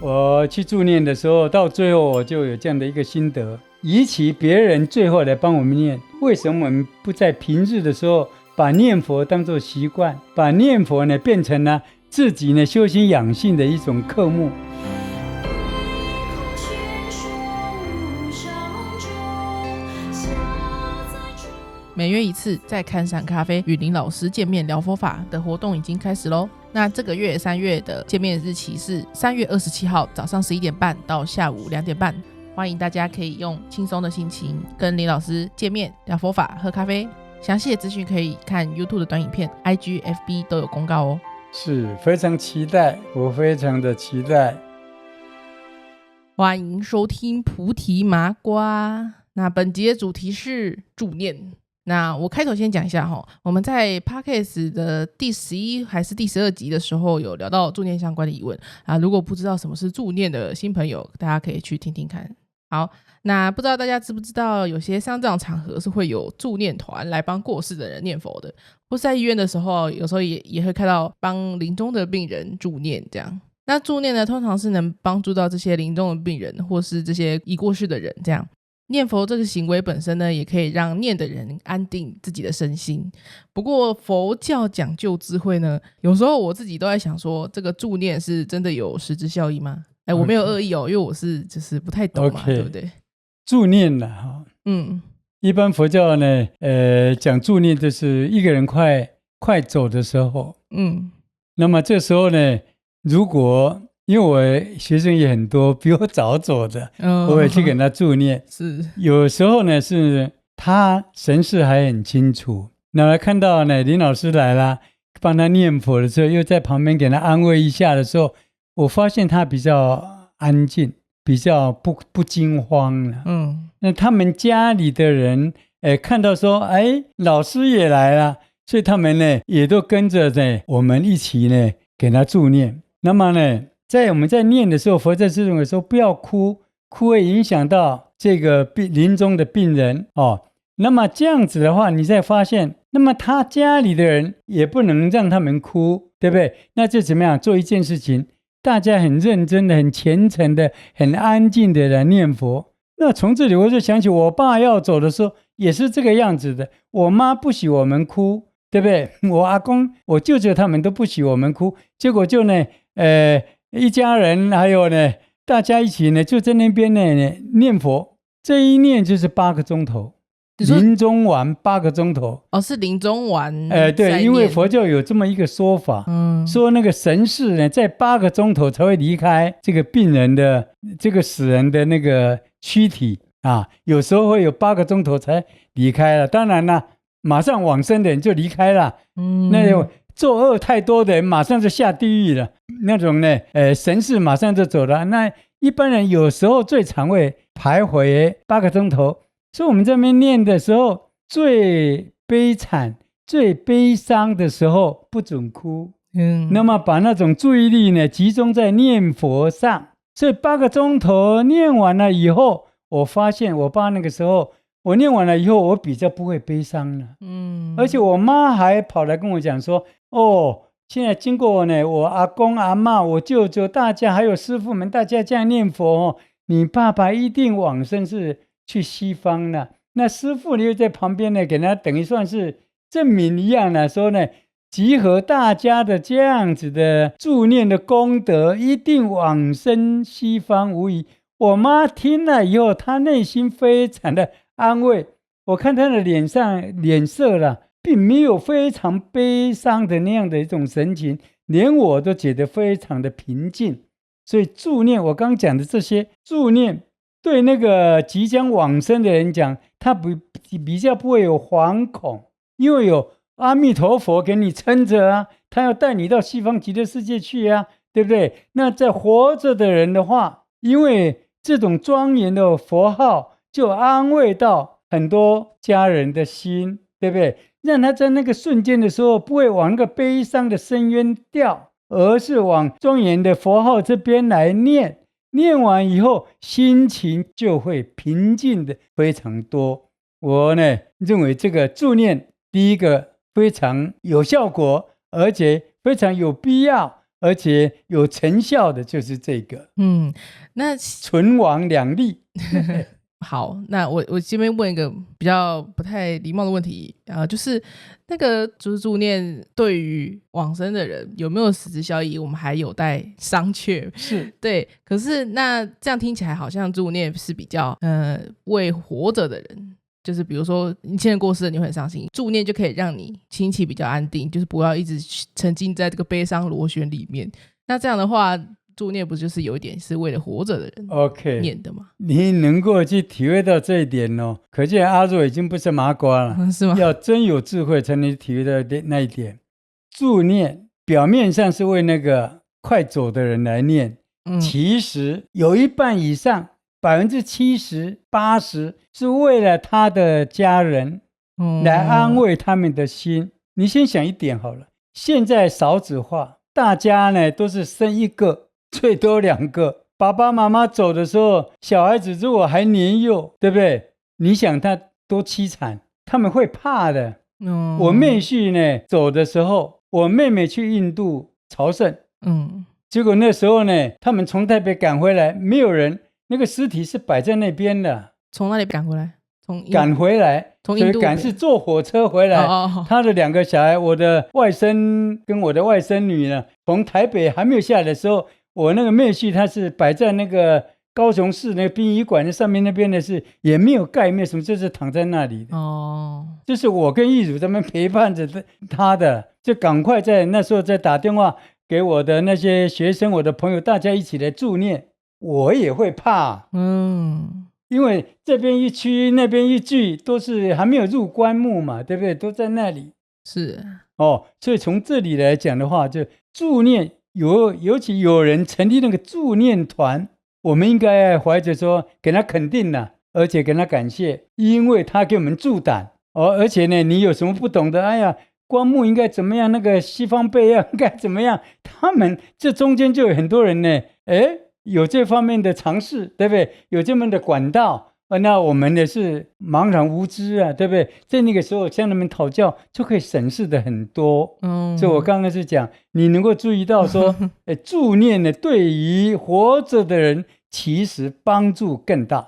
我去助念的时候，到最后我就有这样的一个心得，与其别人最后来帮我们念，为什么我们不在平日的时候把念佛当作习惯，把念佛呢变成了自己呢修心养性的一种科目。每月一次在看山咖啡与林老师见面聊佛法的活动已经开始咯。那这个月3月的见面日期是3月27号早上11点半到下午2点半，欢迎大家可以用轻松的心情跟林老师见面聊佛法喝咖啡。详细的资讯可以看 YouTube 的短影片 IG、FB 都有公告哦。是非常期待，我非常的期待。欢迎收听菩提麻瓜。那本集的主题是助念。那我开头先讲一下我们在 Podcast 的第11还是第12集的时候有聊到助念相关的疑问啊，如果不知道什么是助念的新朋友，大家可以去听听看。好，那不知道大家知不知道，有些像这种场合是会有助念团来帮过世的人念佛的，或是在医院的时候，有时候也会看到帮临终的病人助念这样。那助念呢，通常是能帮助到这些临终的病人或是这些已过世的人这样。念佛这个行为本身呢，也可以让念的人安定自己的身心。不过佛教讲究智慧呢，有时候我自己都在想说，这个助念是真的有实质效益吗？我没有恶意因为我是就是不太懂嘛，对不对？助念一般佛教呢，讲助念就是一个人快走的时候，那么这时候呢，如果因为我学生也很多，比我早走的，我也去给他助念。是有时候呢，是他神识还很清楚，那看到呢林老师来了，帮他念佛的时候，又在旁边给他安慰一下的时候，我发现他比较安静，比较不惊慌了。那他们家里的人，看到说，老师也来了，所以他们呢也都跟着呢，我们一起呢给他助念。那么呢，我们在念的时候，佛在这种的时候不要哭，哭会影响到这个临终的病人那么这样子的话，你再发现，那么他家里的人也不能让他们哭，对不对？那就怎么样做一件事情，大家很认真的、很虔诚的、很安静的来念佛。那从这里我就想起我爸要走的时候也是这个样子的，我妈不许我们哭，对不对？我阿公、我舅舅他们都不许我们哭，结果就呢，一家人还有呢，大家一起呢，就在那边呢念佛，这一念就是8个钟头，临终完8个钟头。是临终完。对，因为佛教有这么一个说法，说那个神识呢，在8个钟头才会离开这个病人的这个死人的那个躯体啊，有时候会有8个钟头才离开了。当然了，马上往生的人就离开了，那种作恶太多的人马上就下地狱了，那种呢，神识马上就走了。那一般人有时候最常会徘徊8个钟头，所以我们这边念的时候，最悲惨、最悲伤的时候不准哭。那么把那种注意力呢集中在念佛上。所以8个钟头念完了以后，我发现我爸那个时候，我念完了以后，我比较不会悲伤了。而且我妈还跑来跟我讲说，现在经过呢，我阿公阿嬷、我舅舅，大家还有师父们，大家这样念佛你爸爸一定往生是去西方了。那师父又在旁边呢，给他等于算是证明一样的，说呢，集合大家的这样子的助念的功德，一定往生西方无疑。我妈听了以后，她内心非常的安慰，我看她的脸色了，并没有非常悲伤的那样的一种神情，连我都觉得非常的平静。所以助念，我刚讲的这些助念，对那个即将往生的人讲，他比较不会有惶恐，因为有阿弥陀佛给你撑着啊，他要带你到西方极乐世界去啊，对不对？那在活着的人的话，因为这种庄严的佛号，就安慰到很多家人的心，对不对？让他在那个瞬间的时候，不会往那个悲伤的深渊掉，而是往庄严的佛号这边来念。念完以后，心情就会平静的非常多。我呢认为这个助念，第一个非常有效果，而且非常有必要，而且有成效的就是这个。那存亡两利。好，那我这边问一个比较不太礼貌的问题就是那个就是助念对于往生的人有没有实质效益，我们还有待商榷。是，对，可是那这样听起来好像助念是比较为活着的人，就是比如说你亲人过世了，你会很伤心，助念就可以让你亲戚比较安定，就是不要一直沉浸在这个悲伤螺旋里面。那这样的话，助念不就是有一点是为了活着的人念的吗？ 你能够去体会到这一点哦，可见阿若已经不是麻瓜了，是吗？要真有智慧才能体会到那一点。助念表面上是为那个快走的人来念，其实有一半以上70%、80%是为了他的家人，来安慰他们的心。你先想一点好了，现在少子化，大家呢都是生一个最多2个，爸爸妈妈走的时候，小孩子如果还年幼，对不对？你想他多凄惨，他们会怕的。我妹婿呢走的时候，我妹妹去印度朝圣，结果那时候呢，他们从台北赶回来，没有人，那个尸体是摆在那边的。从哪里赶回来？赶回来，从印度赶是坐火车回来。他的2个小孩，我的外甥跟我的外甥女呢，从台北还没有下来的时候，我那个妹婿他是摆在那个高雄市那个殡仪馆的上面，那边的是也没有盖，没有什么，就是躺在那里的。就是我跟义祖他们陪伴着他的，就赶快在那时候再打电话给我的那些学生、我的朋友，大家一起来助念。我也会怕，因为这边一区那边一聚，都是还没有入棺木嘛，对不对？都在那里。是所以从这里来讲的话，就助念尤其有人成立那个助念团，我们应该怀着说给他肯定了，而且给他感谢，因为他给我们助胆。而且呢，你有什么不懂的，哎呀，棺木应该怎么样，那个西方贝要应该怎么样，他们这中间就有很多人呢，有这方面的尝试，对不对？有这么的管道，那我们呢是茫然无知啊，对不对？在那个时候向他们讨教，就可以省事的很多。所以我刚刚是讲，你能够注意到说，助念呢，对于活着的人其实帮助更大。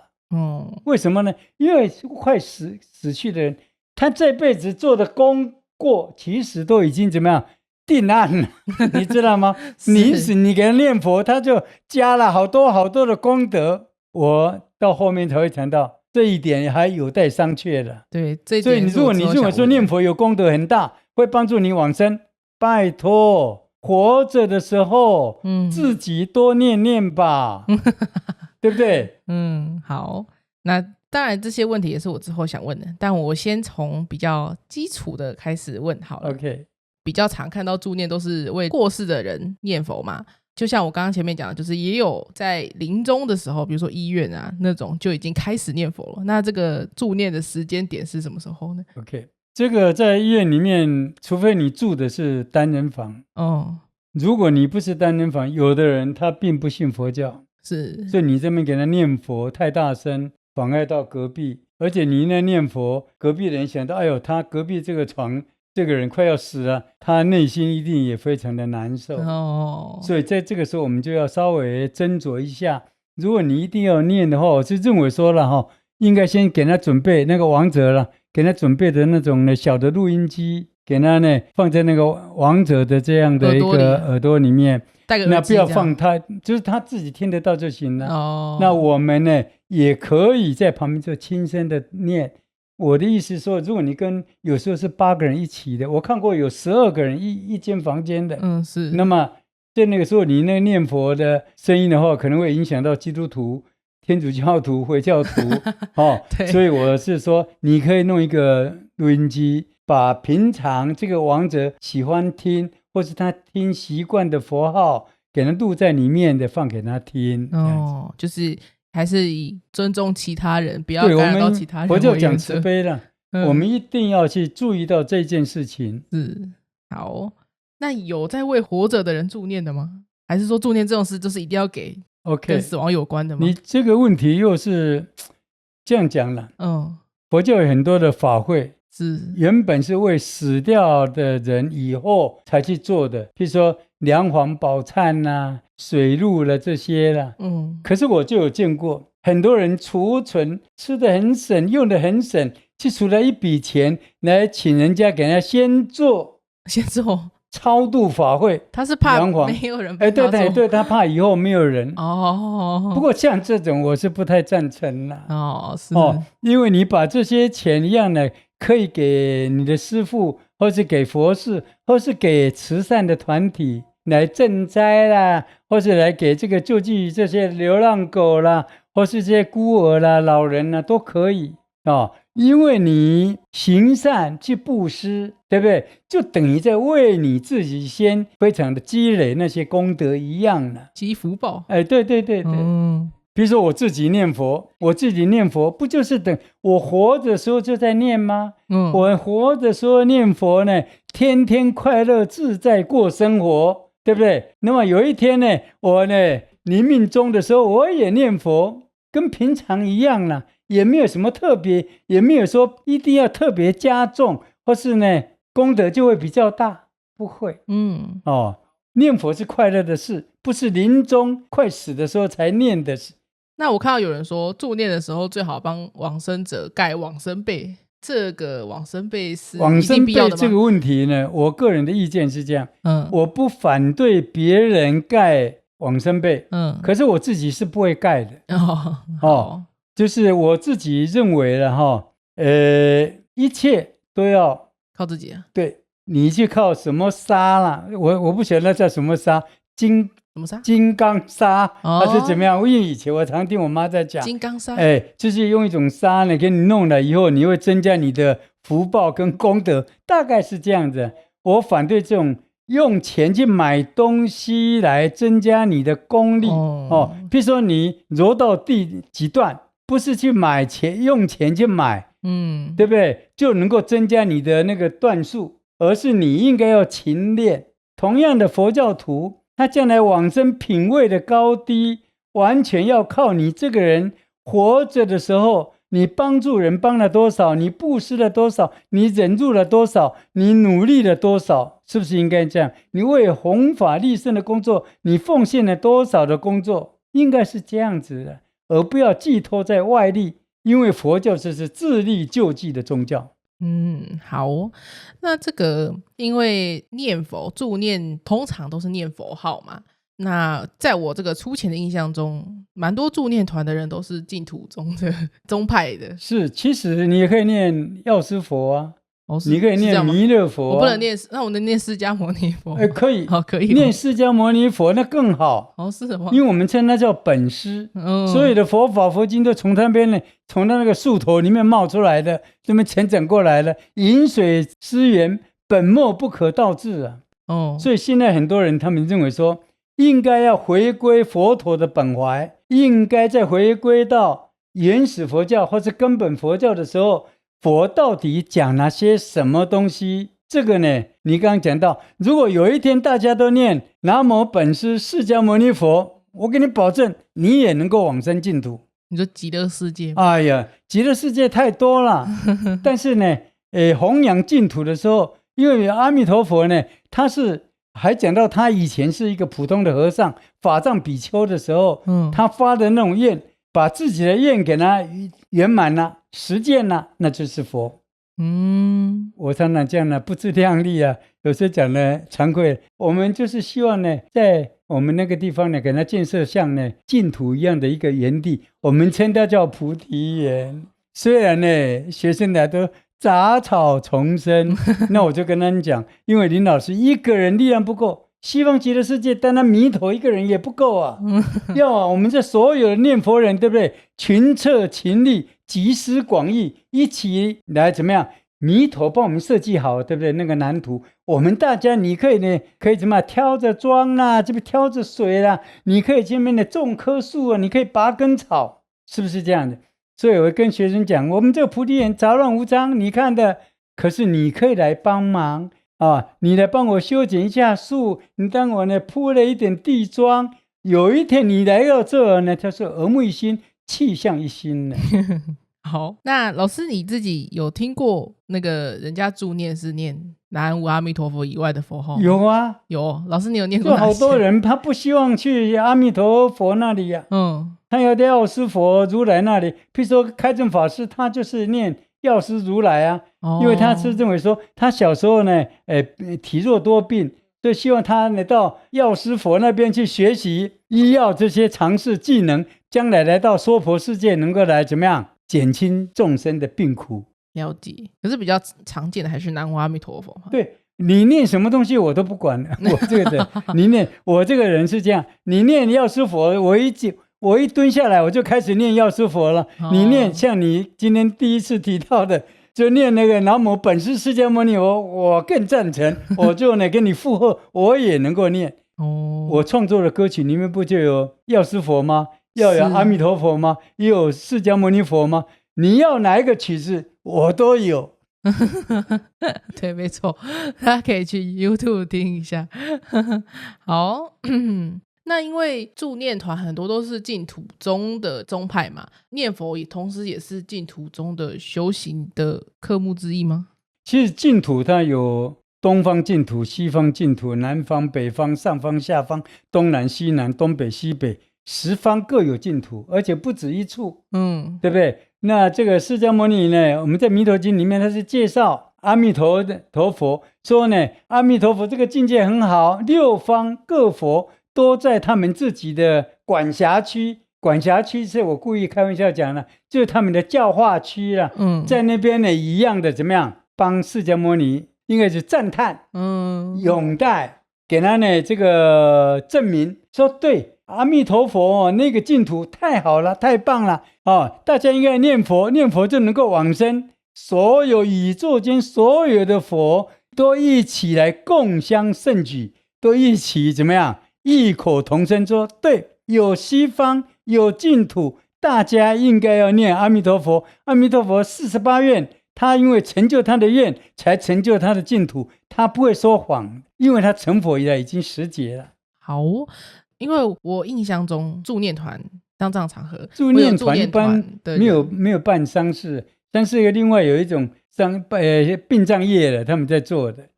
为什么呢？因为快死去的人，他这辈子做的功过，其实都已经怎么样？定案了，你知道吗？你给他念佛，他就加了好多好多的功德。我到后面才会谈到这一点，还有待商榷的。对，所以如果你认为说念佛有功德很大，会帮助你往生，拜托，活着的时候，自己多念念吧，对不对？好，那当然这些问题也是我之后想问的，但我先从比较基础的开始问好了。OK。比较常看到助念都是为过世的人念佛嘛，就像我刚刚前面讲的，就是也有在临终的时候，比如说医院啊那种就已经开始念佛了。那这个助念的时间点是什么时候呢？ OK， 这个在医院里面，除非你住的是单人房，如果你不是单人房，有的人他并不信佛教，是，所以你这边给他念佛太大声，妨碍到隔壁，而且你那念佛，隔壁人想到，哎呦，他隔壁这个床这个人快要死了，他内心一定也非常的难受。所以在这个时候我们就要稍微斟酌一下，如果你一定要念的话，我是认为说了应该先给他准备那个亡者了，给他准备的那种小的录音机，给他呢放在那个亡者的这样的一个耳朵里面，那不要放他，就是他自己听得到就行了。那我们呢也可以在旁边就轻声的念。我的意思是说，如果你有时候是8个人一起的，我看过有12个人一间房间的，是。那么在那个时候，你那念佛的声音的话，可能会影响到基督徒、天主教徒、回教徒所以我是说，你可以弄一个录音机，把平常这个亡者喜欢听或是他听习惯的佛号，给他录在里面的，放给他听。就是还是以尊重其他人，不要干扰到其他人。我就讲慈悲了，我们一定要去注意到这件事情。是，好，那有在为活着的人助念的吗？还是说助念这种事就是一定要给跟死亡有关的吗？你这个问题又是这样讲了。佛教有很多的法会，是原本是为死掉的人以后才去做的，譬如说梁皇宝忏啦、水路了这些啦。可是我就有见过很多人储存吃得很省，用得很省，去出了一笔钱来请人家给他先做超度法会。他是怕没有人帮他做，对，他怕以后没有人。不过像这种我是不太赞成啦。是因为你把这些钱一样的可以给你的师父，或是给佛事，或是给慈善的团体来赈灾啦，或是来给这个救济这些流浪狗啦，或是这些孤儿啦、老人啦，都可以因为你行善去布施，对不对？就等于在为你自己先非常的积累那些功德一样了，积福报。对。比如说我自己念佛不就是等我活的时候就在念吗？我活的时候念佛呢，天天快乐自在过生活，对不对？那么有一天呢，我呢临命终的时候，我也念佛，跟平常一样啦，也没有什么特别，也没有说一定要特别加重，或是呢功德就会比较大，不会。念佛是快乐的事，不是临终快死的时候才念的事。那我看到有人说助念的时候最好帮往生者盖往生被，这个往生被是一定必要的吗？这个问题呢，我个人的意见是这样，我不反对别人盖往生被，可是我自己是不会盖的。就是我自己认为了一切都要靠自己。对，你去靠什么沙啦，我不晓得那叫什么沙，什么沙？金刚砂还是怎么样？因为以前我常听我妈在讲金刚砂，就是用一种砂呢给你弄了以后，你会增加你的福报跟功德，大概是这样子。我反对这种用钱去买东西来增加你的功力比如说你揉到第几段，不是去买钱，用钱去买，对不对？就能够增加你的那个段数，而是你应该要勤练。同样的佛教徒，他将来往生品位的高低，完全要靠你这个人活着的时候，你帮助人帮了多少，你布施了多少，你忍辱了多少，你努力了多少，是不是应该这样？你为弘法利生的工作，你奉献了多少的工作，应该是这样子的，而不要寄托在外力，因为佛教就是自力救济的宗教。好那这个因为念佛助念通常都是念佛号嘛，那在我这个粗浅的印象中，蛮多助念团的人都是净土宗的宗派的。是，其实你也可以念药师佛啊，你可以念弥勒佛我不能念，那我能念释迦牟尼佛可以可以念释迦牟尼佛那更好是什么？因为我们称它叫本师所有的佛法佛经都从他那个树头里面冒出来的，这么成长过来了，饮水思源，本末不可倒置所以现在很多人他们认为说应该要回归佛陀的本怀，应该再回归到原始佛教或是根本佛教的时候，佛到底讲哪些什么东西？这个呢，你刚刚讲到，如果有一天大家都念南无本师释迦牟尼佛，我给你保证，你也能够往生净土。你说极乐世界？哎呀，极乐世界太多了。但是呢，弘扬净土的时候，因为阿弥陀佛呢，还讲到他以前是一个普通的和尚，法藏比丘的时候，他发的那种愿，把自己的愿给他圆满了，实践了，那就是佛。我常常讲呢，不自量力啊，有时候讲呢惭愧，我们就是希望呢，在我们那个地方呢，给他建设像呢净土一样的一个园地，我们称它叫菩提园。虽然呢学生呢都杂草丛生，那我就跟他们讲，因为林老师一个人力量不够，西方极乐世界单单弥陀一个人也不够啊，要我们这所有的念佛人，对不对？群策群力，集思广益，一起来怎么样？弥陀帮我们设计好，对不对？那个蓝图，我们大家你可以呢，可以怎么挑着庄啦，这边挑着水啦，你可以这边呢种棵树啊，你可以拔根草，是不是这样的？所以我跟学生讲，我们这个菩提园杂乱无章，你看的，可是你可以来帮忙啊，你来帮我修剪一下树，你当我呢铺了一点地桩，有一天你来到这儿呢，他说耳目一新，气象一新呢。好，那老师你自己有听过那个人家助念是念南无阿弥陀佛以外的佛号吗？有啊，有，老师你有念过就哪些？好多人他不希望去阿弥陀佛那里呀、他要到药师佛如来那里。譬如说开正法师，他就是念药师如来啊，因为他是认为说他小时候呢，体弱多病，所以希望他呢到药师佛那边去学习医药这些常识技能，将来来到娑婆世界能够来怎么样减轻众生的病苦。了解，可是比较常见的还是南无阿弥陀佛。对，你念什么东西我都不管我这个人你念，我这个人是这样，你念药师佛，我一蹲下来我就开始念药师佛了。你念像你今天第一次提到的，就念那个南无本师释迦牟尼佛，我更赞成，我就呢跟你附和，我也能够念。我创作的歌曲里面不就有药师佛吗？要有阿弥陀佛吗？也有释迦牟尼佛吗？你要哪一个曲子我都有。对，没错，大家可以去 YouTube 听一下。好，那因为助念团很多都是净土宗的宗派嘛，念佛也同时也是净土宗的修行的科目之一吗？其实净土它有东方净土、西方净土、南方、北方、上方、下方、东南、西南、东北、西北，10方各有净土，而且不止一处，对不对？那这个释迦牟尼呢，我们在弥陀经里面他是介绍阿弥陀佛，说呢阿弥陀佛这个境界很好，6方各佛都在他们自己的管辖区，管辖区是我故意开玩笑讲的，就是他们的教化区啦。在那边呢一样的怎么样帮释迦牟尼应该是赞叹，拥戴，给他呢这个证明，说对阿弥陀佛那个净土太好了，太棒了大家应该念佛，念佛就能够往生。所有宇宙间所有的佛都一起来共襄盛举，都一起怎么样异口同声说，对，有西方有净土，大家应该要念阿弥陀佛。阿弥陀佛48愿，他因为成就他的愿才成就他的净土，他不会说谎，因为他成佛以来已经10劫了。好，因为我印象中助念团当这样场合，助念团一般没有办丧事，但是另外有一种殡葬业的他们在做的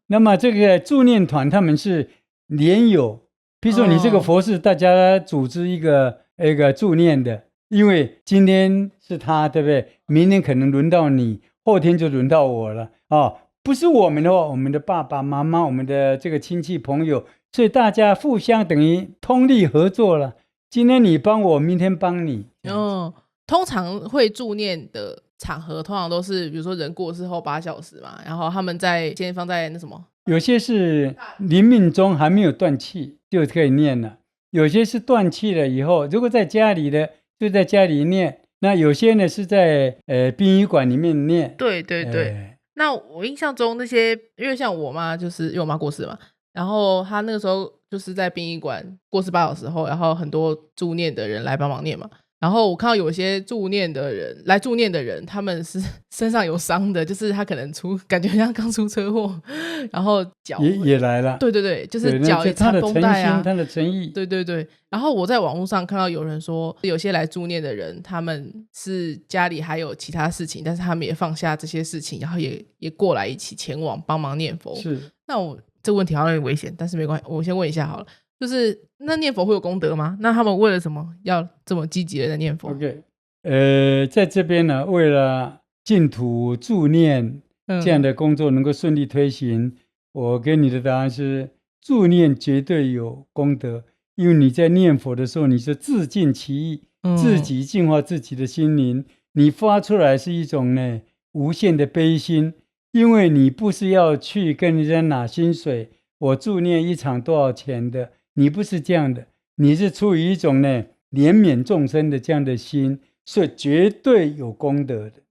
那么这个助念团他们是联友，比如说你这个佛事大家组织一个助念的，因为今天是他，对不对？明天可能轮到你，后天就轮到我了不是我们的话，我们的爸爸妈妈，我们的这个亲戚朋友，所以大家互相等于通力合作了。今天你帮我，明天帮你。通常会助念的场合，通常都是比如说人过世后8小时嘛，然后他们先放在那什么，有些是临命中还没有断气就可以念了，有些是断气了以后，如果在家里的就在家里念，那有些呢是在殡仪馆里面念。对对对。那我印象中那些，因为像我妈就是因为我妈过世嘛，然后她那个时候就是在殡仪馆过世8小时后，然后很多助念的人来帮忙念嘛。然后我看到有些助念的人，他们是身上有伤的，就是他可能感觉像刚出车祸，然后脚也来了。对对对，就是脚也缠绷带啊，他的诚意。对对对。然后我在网络上看到有人说，有些来助念的人，他们是家里还有其他事情，但是他们也放下这些事情，然后也过来一起前往帮忙念佛。是。那我这个问题好像有点危险，但是没关系，我先问一下好了。就是那念佛会有功德吗？那他们为了什么要这么积极的在念佛？ OK， 在这边呢，为了净土助念这样的工作能够顺利推行，我给你的答案是助念绝对有功德，因为你在念佛的时候，你是自尽其意，自己净化自己的心灵，你发出来是一种呢无限的悲心，因为你不是要去跟人家拿薪水，我助念一场多少钱的，你不是这样的，你是出于一种呢怜悯众生的这样的心，是绝对有功德的。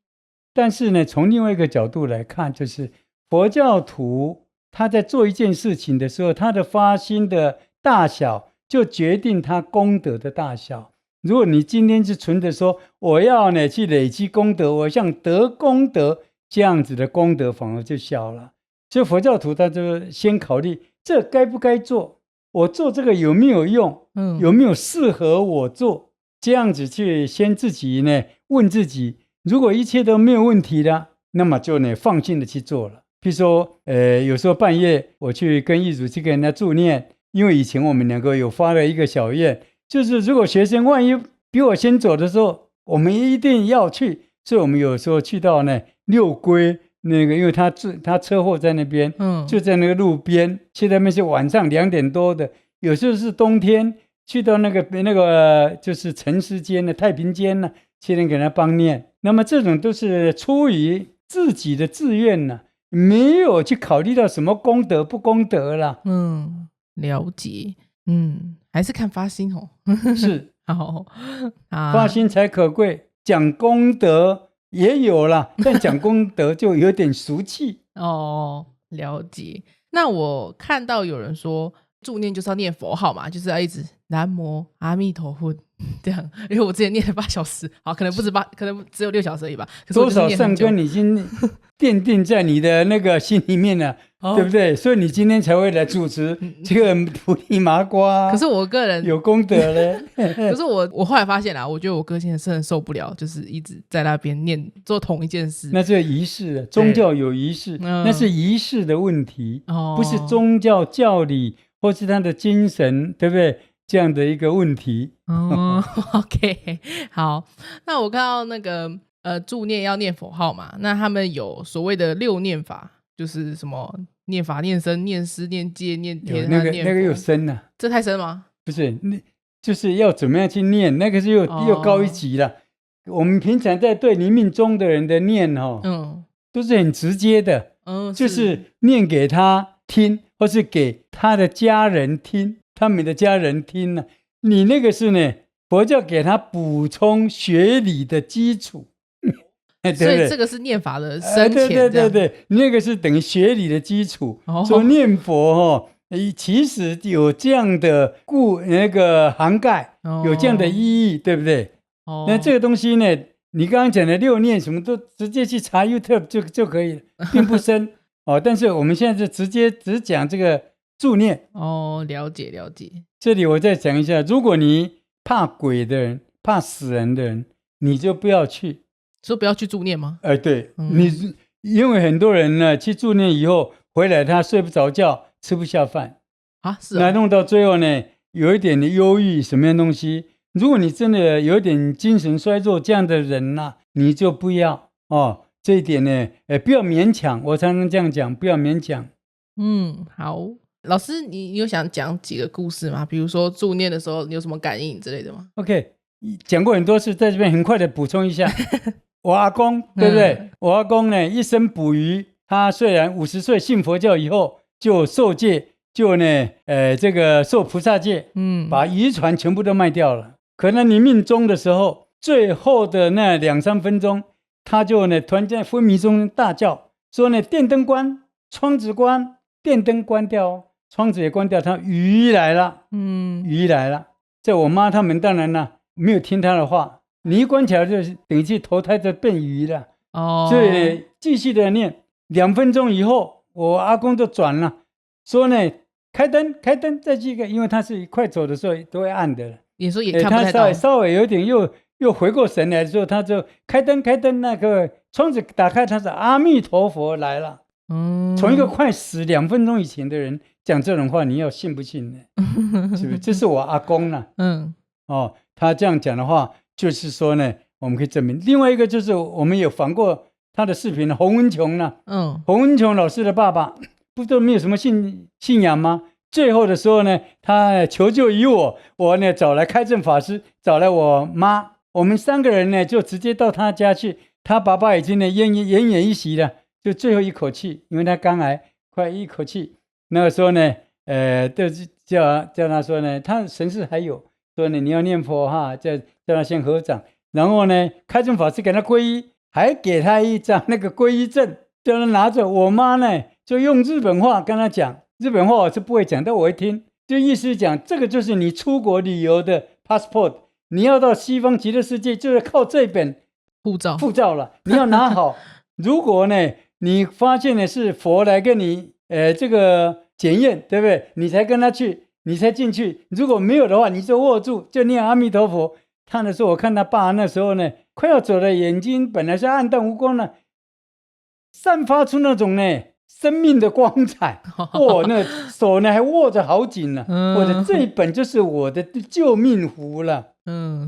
但是呢，从另外一个角度来看，就是佛教徒他在做一件事情的时候，他的发心的大小就决定他功德的大小。如果你今天是纯的说我要呢去累积功德，我想得功德，这样子的功德反而就小了。所以佛教徒他就先考虑这该不该做，我做这个有没有用，有没有适合我做，这样子去先自己呢问自己，如果一切都没有问题了，那么就呢放心的去做了。比如说，有时候半夜我去跟义主去跟人家助念，因为以前我们两个有发了一个小愿，就是如果学生万一比我先走的时候，我们一定要去。所以我们有时候去到呢六龟那个，因为他车祸在那边，就在那个路边，去那边是晚上2点多的，有时候是冬天，去到那个就是沉思间的太平间呢，去那给他帮念。那么这种都是出于自己的自愿呢，没有去考虑到什么功德不功德啦。了解。还是看发心哦。是，好发心才可贵。讲功德也有啦，但讲功德就有点俗气。了解。那我看到有人说助念就是要念佛号嘛，就是要一直南无阿弥陀佛这样。因为我之前念了8小时，好，可能不止8，可能只有6小时而已吧。可是多少善根已经奠定在你的那个心里面了，对不对？所以你今天才会来主持这个菩提麻瓜。可是我个人有功德嘞。可是我后来发现啦，我觉得我个性是很受不了，就是一直在那边念做同一件事。那是仪式，宗教有仪式，那是仪式的问题，不是宗教教理或是他的精神，对不对？这样的一个问题。OK， 好。那我看到那个助念要念佛号嘛，那他们有所谓的6念法，就是什么念法、念僧、念施、念戒、念天、那个有深啊，这太深吗？不是，就是要怎么样去念，那个是又高一级了。我们平常在对临命终的人的念都是很直接的，就是念给他听，或是给他的家人听，他们的家人听呢。你那个是呢，佛教给他补充学理的基础。所以这个是念法的深浅，对，那个是等于学理的基础。说念佛其实有这样的那个涵盖，有这样的意义，对不对？那这个东西呢，你刚刚讲的6念什么都直接去查 YouTube 就可以了，并不深。但是我们现在就只讲这个助念。了解。这里我再讲一下，如果你怕鬼的人、怕死人的人，你就不要去。说不要去助念吗？对，因为很多人呢去助念以后回来，他睡不着觉，吃不下饭是那弄到最后呢，有一点的忧郁什么样东西。如果你真的有一点精神衰弱这样的人你就不要这一点呢，不要勉强，我才能这样讲，不要勉强。好。老师，你有想讲几个故事吗？比如说助念的时候你有什么感应之类的吗？ OK， 讲过很多次，在这边很快的补充一下。我阿公对不对？我阿公呢一生捕鱼，他虽然50岁信佛教以后就受戒，就呢这个受菩萨戒，把渔船全部都卖掉了。可能你命终的时候，最后的那2-3分钟，他就呢突然间昏迷中大叫说呢，电灯关，窗子关，电灯关掉窗子也关掉，他鱼来了。鱼来了。在我妈他们当然没有听他的话，你一关起来就等于去投胎就变鱼了。所以继续的念，2分钟以后，我阿公就转了，说呢，开灯再继续，因为他是快走的时候都会暗的了。你说也看不太到，他稍微有点又回过神来的时候，他就开灯，那个窗子打开，他说阿弥陀佛来了。从一个快死2分钟以前的人讲这种话，你要信不信呢？是不是？这是我阿公他这样讲的话，就是说呢，我们可以证明。另外一个就是我们有访过他的视频，洪文琼洪文琼老师的爸爸，不都没有什么信仰吗？最后的时候呢，他求救于我呢找来开正法师，找来我妈，我们3个人呢就直接到他家去。他爸爸已经呢奄奄一息了，就最后一口气，因为他肝癌，快一口气。那个时候呢，就是叫他说呢，他神识还有，说呢你要念佛叫他先合掌，然后呢开正法师给他皈依，还给他一张那个皈依证，叫他拿着。我妈呢就用日本话跟他讲，日本话我是不会讲，但我会听，就意思讲这个就是你出国旅游的 passport， 你要到西方极乐世界就是靠这本护照了，你要拿好。如果呢你发现的是佛来跟你这个检验，对不对？你才跟他去，你才进去。如果没有的话，你就握住，就念阿弥陀佛。他那时候我看他爸那时候呢快要走的眼睛本来是暗淡无光的，散发出那种呢生命的光彩。那手呢还握着好紧了，我的这一本就是我的救命符了。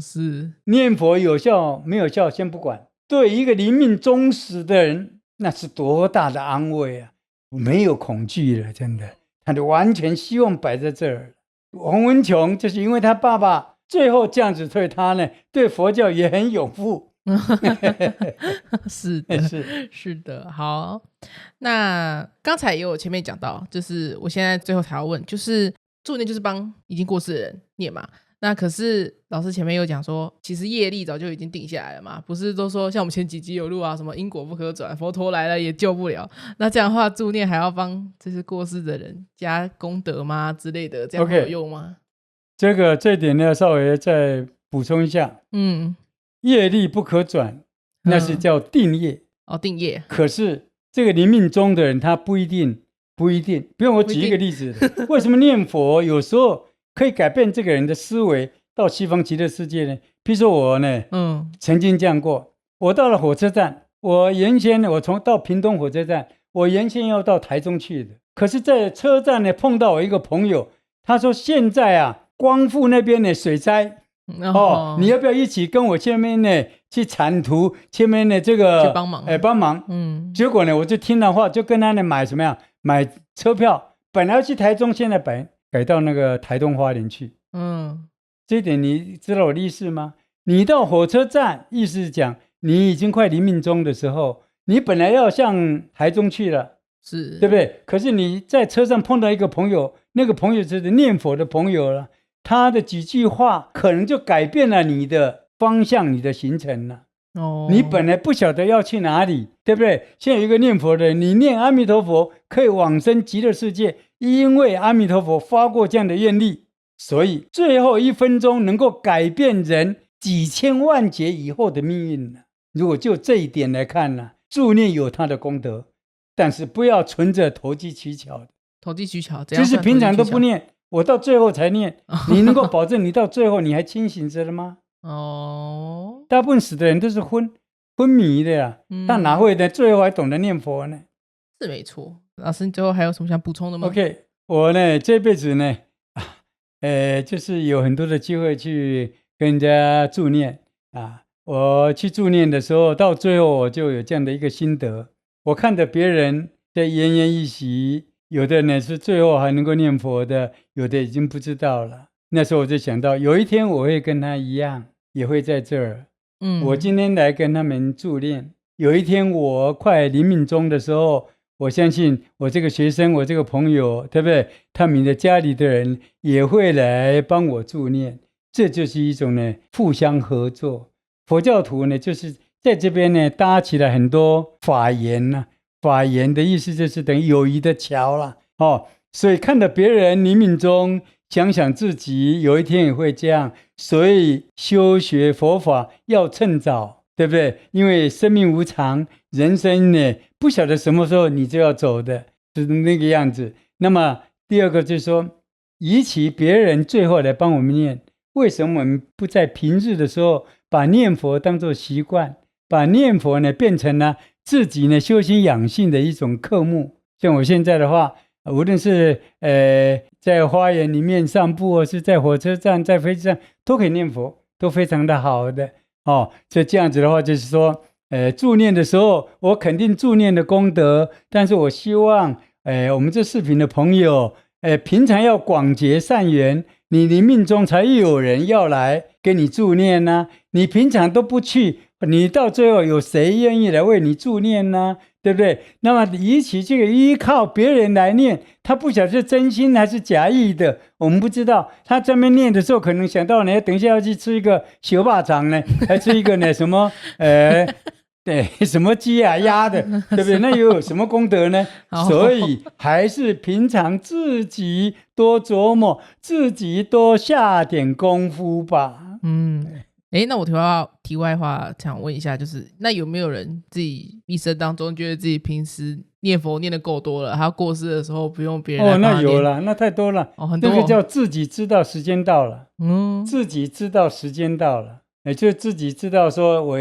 是念佛有效没有效先不管，对一个临命终时的人，那是多大的安慰啊！没有恐惧了，真的，他的完全希望摆在这儿。洪文琼就是因为他爸爸最后这样子对他呢，对佛教也很拥护。是的，是的。好，那刚才也有前面讲到，就是我现在最后才要问，就是助念就是帮已经过世的人念嘛。那可是老师前面有讲说，其实业力早就已经定下来了嘛，不是都说像我们前几集有录啊，什么因果不可转，佛陀来了也救不了。那这样的话，助念还要帮就是过世的人加功德吗之类的，这样会有用吗？这一点呢，稍微再补充一下。业力不可转，那是叫定业。定业。可是这个临命终的人，他不一定。比如我举一个例子，为什么念佛有时候可以改变这个人的思维到西方极乐世界呢？比如说我呢，曾经这样过，我到了火车站，我原先呢，我到屏东火车站，我原先要到台中去的，可是在车站呢碰到我一个朋友，他说现在啊，光复那边的水灾。你要不要一起跟我前面呢去铲土，前面的这个去帮忙？帮忙。结果呢，我就听了话，就跟他呢买什么呀？买车票，本来要去台中，现在改到那个台东花莲去。这一点你知道我的意思吗？你到火车站，意思是讲你已经快临命终的时候，你本来要向台中去了，是对不对？可是你在车上碰到一个朋友，那个朋友就是念佛的朋友了。他的几句话可能就改变了你的方向，你的行程了。你本来不晓得要去哪里，对不对？现在有一个念佛的人，你念阿弥陀佛可以往生极乐世界，因为阿弥陀佛发过这样的愿力，所以最后1分钟能够改变人几千万劫以后的命运了。如果就这一点来看呢，助念有他的功德，但是不要存着投机取巧的。投机取巧，就是平常都不念，我到最后才念，你能够保证你到最后你还清醒着了吗？大部分死的人都是昏迷的呀，他哪会呢？最后还懂得念佛呢？是没错。老师，你最后还有什么想补充的吗 ？OK， 我呢这辈子呢，就是有很多的机会去跟人家助念啊。我去助念的时候，到最后我就有这样的一个心得，我看着别人在奄奄一息。有的呢是最后还能够念佛的，有的已经不知道了。那时候我就想到，有一天我会跟他一样，也会在这儿。我今天来跟他们助念，有一天我快临命终的时候，我相信我这个学生，我这个朋友，对不对？他们的家里的人也会来帮我助念，这就是一种呢互相合作。佛教徒呢，就是在这边呢搭起了很多法缘呢。法缘的意思就是等于友谊的桥了所以看到别人临命终，想想自己有一天也会这样，所以修学佛法要趁早，对不对？因为生命无常，人生呢不晓得什么时候你就要走的，就是那个样子。那么第二个就是说，与其别人最后来帮我们念，为什么我们不在平日的时候把念佛当作习惯，把念佛呢变成了自己呢修行养性的一种科目？像我现在的话，无论是在花园里面散步，或是在火车站、在飞机上，都可以念佛，都非常的好的所以这样子的话，就是说助念的时候，我肯定助念的功德，但是我希望我们这视频的朋友平常要广结善缘，你临命终才有人要来给你助念呢。你平常都不去，你到最后有谁愿意来为你助念呢？对不对？那么与其这个依靠别人来念，他不晓得是真心还是假意的，我们不知道。他在那边念的时候，可能想到呢，等一下要去吃一个小霸掌呢，还吃一个呢什么对，什么鸡啊鸭的，对不对？那又有什么功德呢？所以还是平常自己多琢磨，自己多下点功夫吧。那我题外话想问一下，就是那有没有人自己一生当中觉得自己平时念佛念得够多了，他过世的时候不用别人来帮他念？那有了，那太多了。很多。这个叫自己知道时间到了。自己知道时间到了。就自己知道说我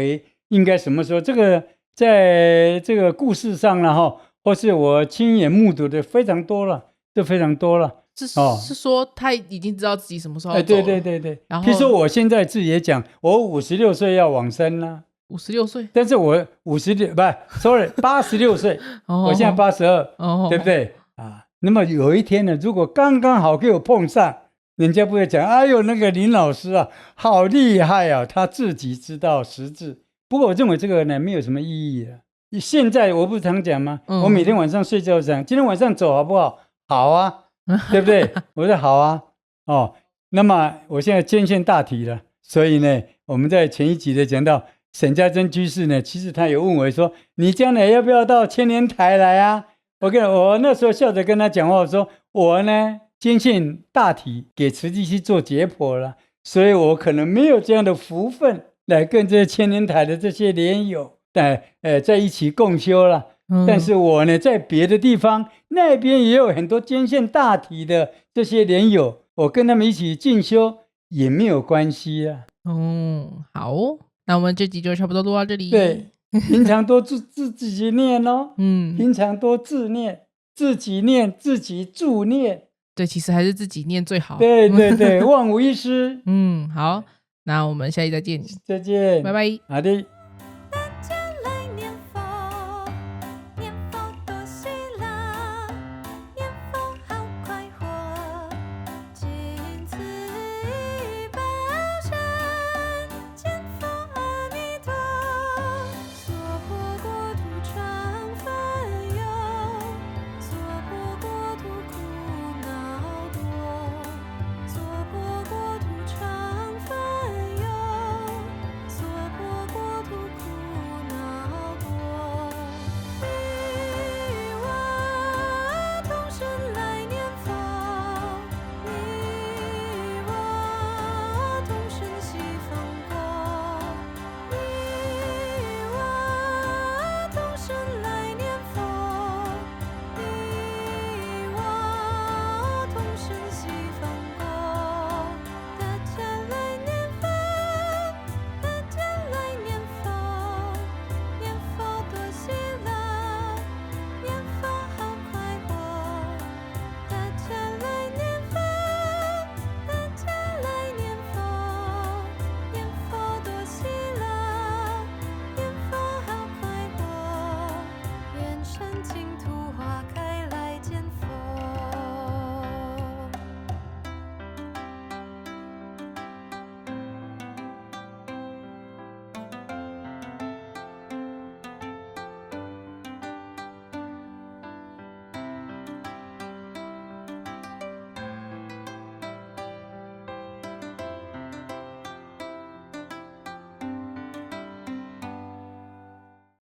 应该什么时候，这个在这个故事上了或是我亲眼目睹的非常多了，就非常多了。是说他已经知道自己什么时候要走了。对。然后譬如说我现在自己也讲，我56岁要往生啦。56岁，但是我86岁，我现在82，对不对啊？那么有一天呢，如果刚刚好给我碰上，人家不会讲，哎呦，那个林老师啊，好厉害啊，他自己知道实质。不过我认为这个呢，没有什么意义了。现在我不是常讲吗？我每天晚上睡觉讲，今天晚上走好不好？好啊，对不对？我说好啊，那么我现在坚信大体了，所以呢，我们在前一集的讲到沈家珍居士呢，其实他有问我说，你将来要不要到千年台来啊？我那时候笑着跟他讲话，我说我呢坚信大体给慈济去做解剖了，所以我可能没有这样的福分来跟这千年台的这些莲友在一起共修了。但是我呢在别的地方那边也有很多坚信大体的这些莲友，我跟他们一起进修也没有关系啊。好哦，那我们这集就差不多录到这里。对，平常多自己念哦。平常多自念，自己念，自己助念。对，其实还是自己念最好。对，万无一失。好，那我们下期再见。再见，拜拜。好的。